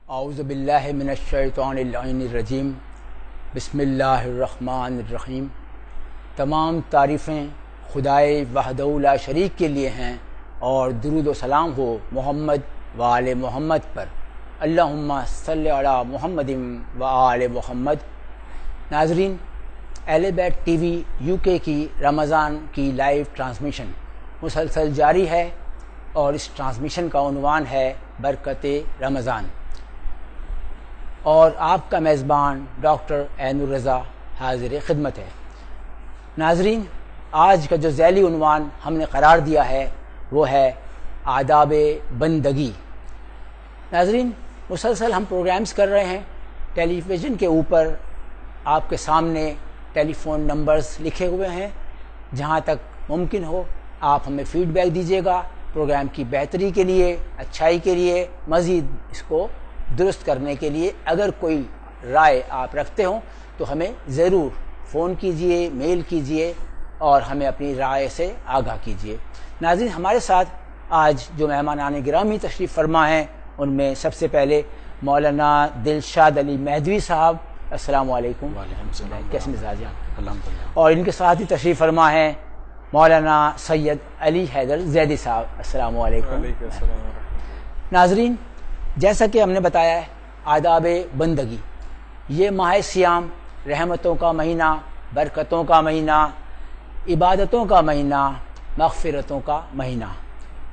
اعوذ باللہ من الشیطان اللعین الرجیم بسم اللہ الرحمن الرحیم۔ تمام تعریفیں خدائے وحدہ لا شریک کے لیے ہیں اور درود و سلام ہو محمد و آل محمد پر۔ اللہم صلی علی محمد و آل محمد۔ ناظرین، اہل بیت ٹی وی UK کی رمضان کی لائیو ٹرانسمیشن مسلسل جاری ہے اور اس ٹرانسمیشن کا عنوان ہے برکت رمضان، اور آپ کا میزبان ڈاکٹر عین الرضا حاضر خدمت ہے۔ ناظرین، آج کا جو ذیلی عنوان ہم نے قرار دیا ہے وہ ہے آداب بندگی۔ ناظرین، مسلسل ہم پروگرامز کر رہے ہیں، ٹیلی ویژن کے اوپر آپ کے سامنے ٹیلی فون نمبرز لکھے ہوئے ہیں، جہاں تک ممکن ہو آپ ہمیں فیڈ بیک دیجیے گا پروگرام کی بہتری کے لیے، اچھائی کے لیے، مزید اس کو درست کرنے کے لیے۔ اگر کوئی رائے آپ رکھتے ہوں تو ہمیں ضرور فون کیجئے، میل کیجئے اور ہمیں اپنی رائے سے آگاہ کیجئے۔ ناظرین، ہمارے ساتھ آج جو مہمانان گرامی تشریف فرما ہیں ان میں سب سے پہلے مولانا دلشاد علی مہدوی صاحب، السلام علیکم۔ وعلیکم السلام۔ کیسے مزاج ہیں؟ الحمدللہ۔ اور ان کے ساتھ ہی تشریف فرما ہیں مولانا سید علی حیدر زیدی صاحب، السلام علیکم۔ ناظرین، جیسا کہ ہم نے بتایا ہے، آداب بندگی، یہ ماہ سیام رحمتوں کا مہینہ، برکتوں کا مہینہ، عبادتوں کا مہینہ، مغفرتوں کا مہینہ۔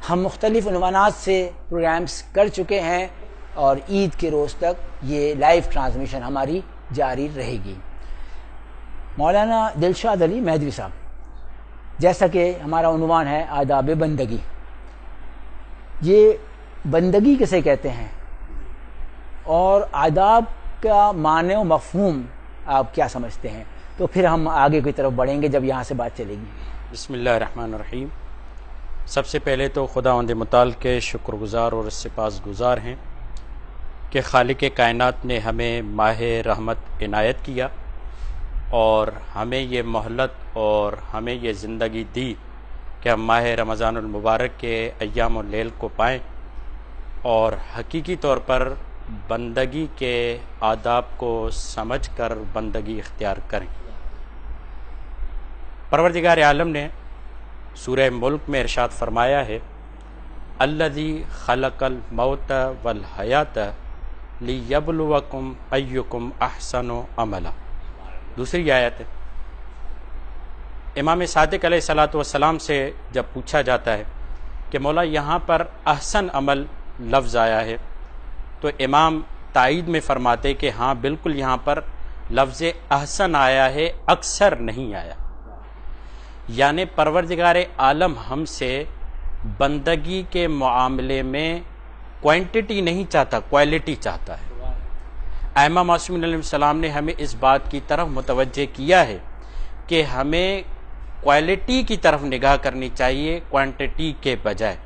ہم مختلف عنوانات سے پروگرامز کر چکے ہیں اور عید کے روز تک یہ لائیو ٹرانسمیشن ہماری جاری رہے گی۔ مولانا دلشاد علی مہدوی صاحب، جیسا کہ ہمارا عنوان ہے آداب بندگی، یہ بندگی کسے کہتے ہیں اور آداب کا معنی و مفہوم آپ کیا سمجھتے ہیں؟ تو پھر ہم آگے کی طرف بڑھیں گے جب یہاں سے بات چلے گی۔ بسم اللہ الرحمن الرحیم۔ سب سے پہلے تو خداوند متعال کے شکر گزار اور سپاس گزار ہیں کہ خالق کائنات نے ہمیں ماہ رحمت عنایت کیا اور ہمیں یہ مہلت اور ہمیں یہ زندگی دی کہ ہم ماہ رمضان المبارک کے ایام اللیل کو پائیں اور حقیقی طور پر بندگی کے آداب کو سمجھ کر بندگی اختیار کریں۔ پروردگار عالم نے سورہ ملک میں ارشاد فرمایا ہے، الذی خلق الموت والحیات لیبلوکم ایکم احسن عملا۔ دوسری آیت ہے، امام صادق علیہ السلام سے جب پوچھا جاتا ہے کہ مولا یہاں پر احسن عمل لفظ آیا ہے تو امام تائید میں فرماتے کہ ہاں بالکل یہاں پر لفظ احسن آیا ہے، اکثر نہیں آیا۔ یعنی پروردگار عالم ہم سے بندگی کے معاملے میں کوانٹٹی نہیں چاہتا، کوالٹی چاہتا ہے۔ ائمہ معصومین علیہ السلام نے ہمیں اس بات کی طرف متوجہ کیا ہے کہ ہمیں کوالٹی کی طرف نگاہ کرنی چاہیے کوانٹٹی کے بجائے،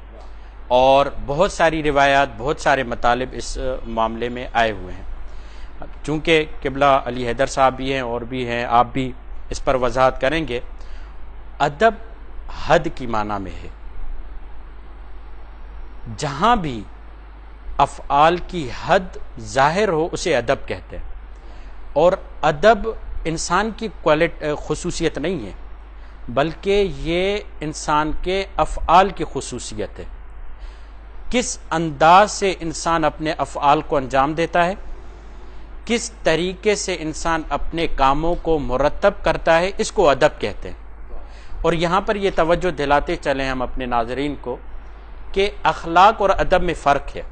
اور بہت ساری روایات، بہت سارے مطالب اس معاملے میں آئے ہوئے ہیں۔ چونکہ قبلہ علی حیدر صاحب بھی ہیں اور بھی ہیں، آپ بھی اس پر وضاحت کریں گے۔ ادب حد کی معنی میں ہے، جہاں بھی افعال کی حد ظاہر ہو اسے ادب کہتے ہیں، اور ادب انسان کی خصوصیت نہیں ہے بلکہ یہ انسان کے افعال کی خصوصیت ہے۔ کس انداز سے انسان اپنے افعال کو انجام دیتا ہے، کس طریقے سے انسان اپنے کاموں کو مرتب کرتا ہے، اس کو ادب کہتے ہیں۔ اور یہاں پر یہ توجہ دلاتے چلیں ہم اپنے ناظرین کو کہ اخلاق اور ادب میں فرق ہے۔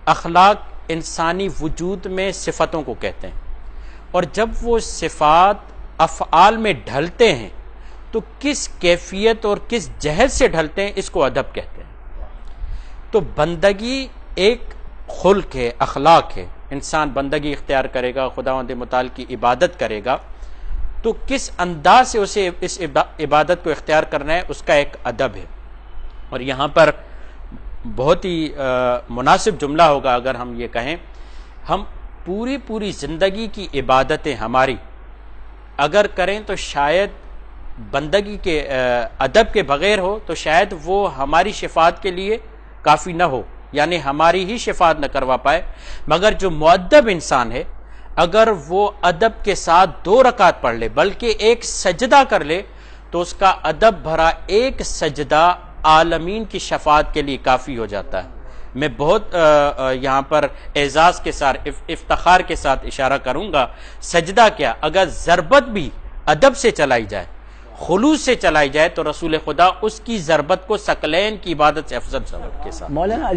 اخلاق انسانی وجود میں صفتوں کو کہتے ہیں، اور جب وہ صفات افعال میں ڈھلتے ہیں تو کس کیفیت اور کس جہت سے ڈھلتے ہیں، اس کو ادب کہتے ہیں۔ تو بندگی ایک خلق ہے، اخلاق ہے۔ انسان بندگی اختیار کرے گا، خداوند متعال کی عبادت کرے گا تو کس انداز سے اسے اس عبادت کو اختیار کرنا ہے، اس کا ایک ادب ہے۔ اور یہاں پر بہت ہی مناسب جملہ ہوگا اگر ہم یہ کہیں، ہم پوری زندگی کی عبادتیں ہماری اگر کریں تو شاید بندگی کے ادب کے بغیر ہو تو شاید وہ ہماری شفاعت کے لیے کافی نہ ہو، یعنی ہماری ہی شفاعت نہ کروا پائے، مگر جو مؤدب انسان ہے اگر وہ ادب کے ساتھ 2 رکعت پڑھ لے بلکہ ایک سجدہ کر لے تو اس کا ادب بھرا ایک سجدہ عالمین کی شفاعت کے لیے کافی ہو جاتا ہے۔ میں بہت یہاں پر اعزاز کے ساتھ افتخار کے ساتھ اشارہ کروں گا، سجدہ کیا اگر ضربت بھی ادب سے چلائی جائے، خلوص سے چلائی جائے تو رسول خدا اس کی ضربت کو ثقلین کی عبادت سے افضل ثواب کے ساتھ۔ مولانا